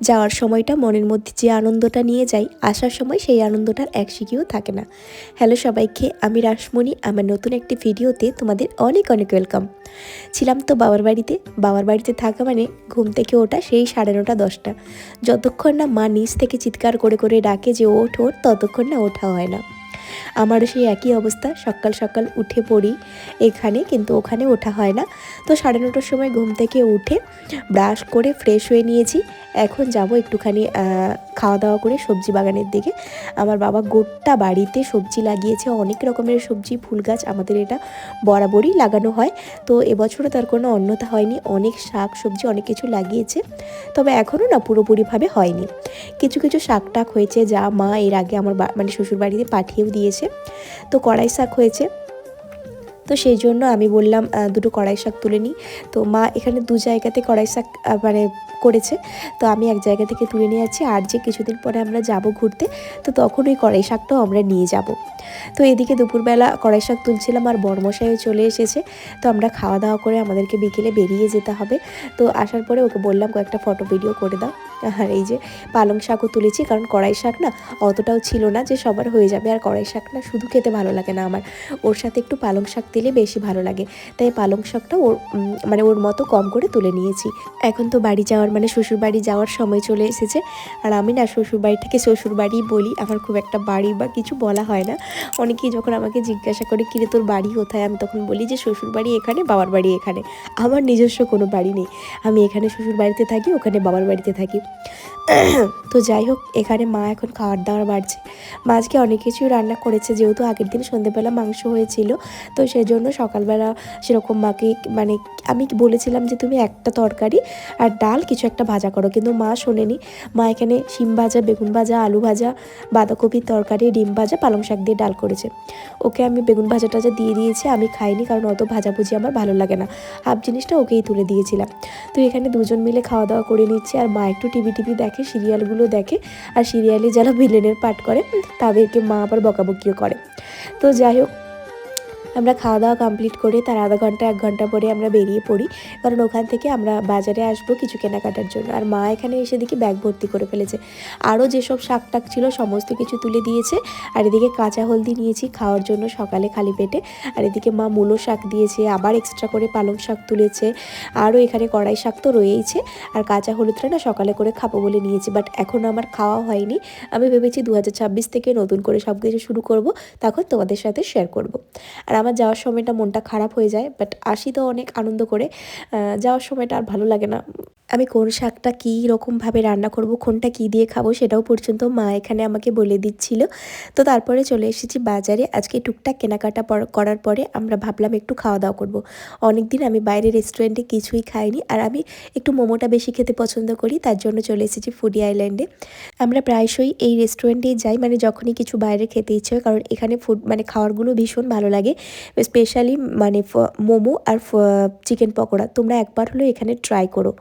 যাওয়ার সময়টা মনের মধ্যে যে আনন্দটা নিয়ে যাই, আসার সময় সেই আনন্দটার এক শিখিও থাকে না। হ্যালো সবাইকে, আমি রাসমণি। আমার নতুন একটি ভিডিওতে তোমাদের অনেক অনেক ওয়েলকাম। ছিলাম তো বাবার বাড়িতে। বাবার বাড়িতে থাকা মানে ঘুম থেকে ওঠা সেই 9:30 10টা। যতক্ষণ না মা নিচ থেকে চিৎকার করে করে ডাকে যে ওঠ ওঠ, ততক্ষণ না ওঠা হয় না। আমারও সেই একই অবস্থা, সকাল সকাল উঠে পড়ি এখানে, কিন্তু ওখানে ওঠা হয় না। তো 9:30টার সময় ঘুম থেকে উঠে ব্রাশ করে ফ্রেশ হয়ে নিয়েছি। এখন যাব একটুখানি খাওয়া দাওয়া করে সবজি বাগানের দিকে। আমার বাবা গোটা বাড়িতে সবজি লাগিয়েছে, অনেক রকমের সবজি, ফুল গাছ আমাদের এটা বরাবরই লাগানো হয়। তো এবছরও তার কোনো অন্যথা হয়নি, অনেক শাক সবজি অনেক কিছু লাগিয়েছে। তবে এখনও না পুরোপুরিভাবে হয়নি। কিছু কিছু শাক টাক হয়েছে, যা মা এর আগে আমার মানে শ্বশুর বাড়িতে পাঠিয়েও দিয়েছে। তো কড়াই শাক হয়েছে, তো সেই জন্য আমি বললাম দুটো কড়াই শাক তুলে নিই। তো মা এখানে দু জায়গাতে কড়াই শাক মানে করেছে, তো আমি এক জায়গা থেকে তুলে নিয়ে যাচ্ছি। আর যে কিছুদিন পরে আমরা যাব ঘুরতে, তো তখন ওই কড়াই শাকটাও আমরা নিয়ে যাব। তো এদিকে দুপুরবেলা কড়াই শাক তুলছিলাম, আর বরমশাইও চলে এসেছে। তো আমরা খাওয়া দাওয়া করে আমাদেরকে বিকেলে বেরিয়ে যেতে হবে। তো আসার পরে ওকে বললাম কয়েকটা ফটো ভিডিও করে দাও। আর এই যে পালং শাকও তুলেছি, কারণ কড়াই শাক না অতটাও ছিল না যে সবার হয়ে যাবে। আর কড়াই শাক না শুধু খেতে ভালো লাগে না আমার, ওর সাথে একটু পালং শাক দিলে বেশি ভালো লাগে। তাই পালং শাকটা ওর মানে ওর মতো কম করে তুলে নিয়েছি। এখন তো বাড়ি যাওয়ার মানে শ্বশুর বাড়ি যাওয়ার সময় চলে এসেছে। আর আমি না শ্বশুর বাড়িটাকে শ্বশুর বাড়ি বলি, আমার খুব একটা বাড়ি বা কিছু বলা হয় না। অনেকেই যখন আমাকে জিজ্ঞাসা করে কিরে তোর বাড়ি কোথায়, আমি তখন বলি যে শ্বশুর বাড়ি এখানে, বাবার বাড়ি এখানে। আমার নিজস্ব কোনো বাড়ি নেই, আমি এখানে শ্বশুর বাড়িতে থাকি, ওখানে বাবার বাড়িতে থাকি। তো যাই হোক, এখানে মা এখন খাবার দাবার বাড়ছে। মা আজকে অনেক কিছুই রান্না করেছে, যেহেতু আগের দিন সন্ধ্যেবেলা মাংস হয়েছিল। তো সেই জন্য সকালবেলা সেরকম মাকে মানে আমি বলেছিলাম যে তুমি একটা তরকারি আর ডাল কিছু একটা ভাজা করো, কিন্তু মা শোনেনি। মা এখানে শিম ভাজা, বেগুন ভাজা, আলু ভাজা, বাঁধাকপির তরকারি, ডিম ভাজা, পালং শাক দিয়ে ডাল করেছে। ওকে আমি বেগুন ভাজা টাজা দিয়ে দিয়েছি, আমি খাইনি, কারণ অত ভাজাভুজি আমার ভালো লাগে না। হাফ জিনিসটা ওকেই তুলে দিয়েছিলাম। তো এখানে দুজন মিলে খাওয়া দাওয়া করে নিচ্ছে, আর মা একটু টিভি দেখে, সিরিয়ালগুলো দেখে। আর সিরিয়ালে যারা ভিলেনের পাঠ করে তাদেরকে মা আবার বকাবকিও করে। তো যাই হোক, আমরা খাওয়া দাওয়া কমপ্লিট করে তার আধা ঘন্টা 1 ঘন্টা পরে আমরা বেরিয়ে পড়ি, কারণ ওখান থেকে আমরা বাজারে আসবো কিছু কেনাকাটার জন্য। আর মা এখানে এসে দেখি ব্যাগ ভর্তি করে ফেলেছে, আরও যেসব শাক টাক ছিল সমস্ত কিছু তুলে দিয়েছে। আর এদিকে কাঁচা হলদি নিয়েছি খাওয়ার জন্য সকালে খালি পেটে। আর এদিকে মা মূলো শাক দিয়েছে, আবার এক্সট্রা করে পালং শাক তুলেছে, আরও এখানে কড়াই শাক তো রয়েইছে। আর কাঁচা হলুদটা না সকালে করে খাবো বলে নিয়েছি, বাট এখন আমার খাওয়া হয়নি। আমি ভেবেছি 2026 থেকে নতুন করে সব কিছু শুরু করব, তখন তোমাদের সাথে শেয়ার করব। আর আমার যাওয়ার সময়টা মনটা খারাপ হয়ে যায়, বাট আসি তো অনেক আনন্দ করে। যাওয়ার সময়টা আর ভালো লাগে না। আমি কোন শাকটা কী রকমভাবে রান্না করব, কোনটা কী দিয়ে খাবো, সেটাও পর্যন্ত মা এখানে আমাকে বলে দিচ্ছিল। তো তারপরে চলে এসেছি বাজারে। আজকে টুকটাক কেনাকাটা করার পরে আমরা ভাবলাম একটু খাওয়া দাওয়া করব। অনেকদিন আমি বাইরের রেস্টুরেন্টে কিছুই খাইনি, আর আমি একটু মোমোটা বেশি খেতে পছন্দ করি, তার জন্য চলে এসেছি ফুডি আইল্যান্ডে। আমরা প্রায়শই এই রেস্টুরেন্টেই যাই, মানে যখনই কিছু বাইরে খেতে ইচ্ছে হয়, কারণ এখানে ফুড মানে খাবারগুলো ভীষণ ভালো লাগে। স্পেশালি মানে মোমো আর চিকেন পকোড়া, তোমরা একবার হলেও এখানে ট্রাই করো।